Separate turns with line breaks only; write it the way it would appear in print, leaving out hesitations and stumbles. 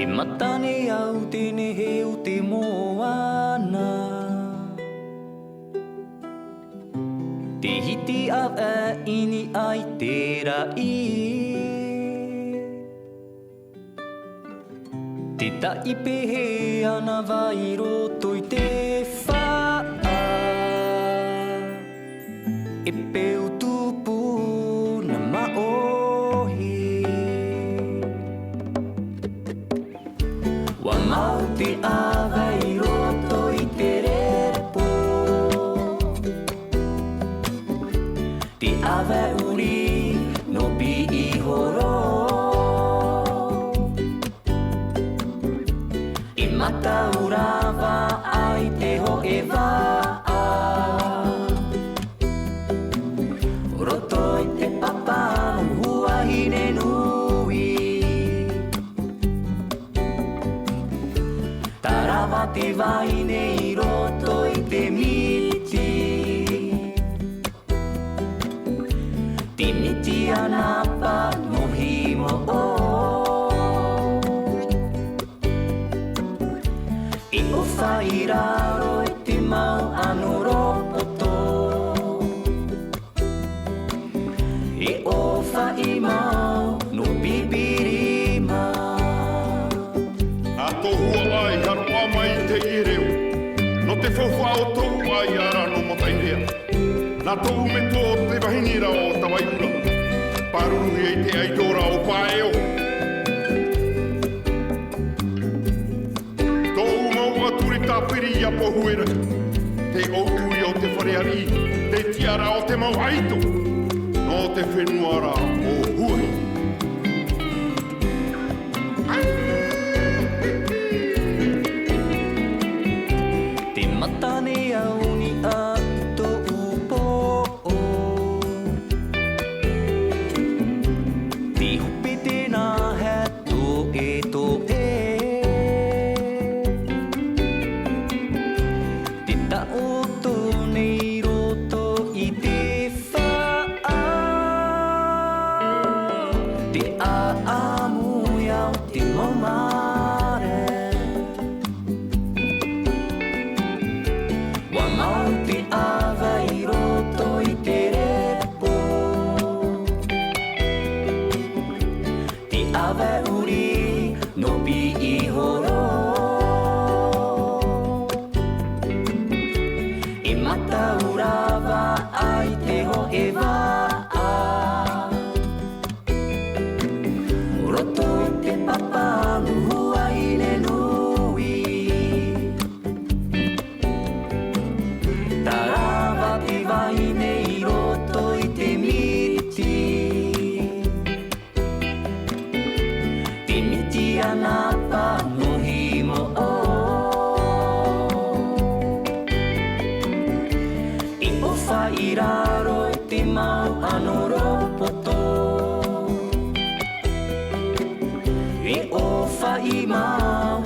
E matane au tēne heu te moana. Te hiti au e ini ai te rai. Te taipehe ana vai roto i te whaa. E peu tupu na maohi. Wa mau te awai roto i te repo. Te awa uri no pi i horo. I mata urawa ai te ho e waa. Roto i te papa Huahine nui. Tarawa te waine i roto i te miti. Te miti anapa no himo o. I o whairaro i te mau anu ropoto. E o whai mau no bibirima.
A tohua ai haro amai te ireo. No te faufaa o tohu ai ara no mataihea. Nā tohu me tō te wahinira o tawaiura. Paruruhi ei te aitora o paeo. Tohu mau aturi tāpiri a pohuera. Te outui o te whareari. Te tiara o te mau aito. No te whenuara o hui.
Te matane au ni a tō upo. Te hupe tēnā he tō e tō e. Te taoto nei roto i te whaa. Te aamu iau te maumare. Wa mau te awai roto i te repo. Te awa uri no pi i horo. E mata urawa ai te ho e waa. Roto i te papa Huahine nui. Tarawa te waine i roto i te miti. Te miti anapa no himo o. I o whairaro i te mau ano ropoto. E o whai mau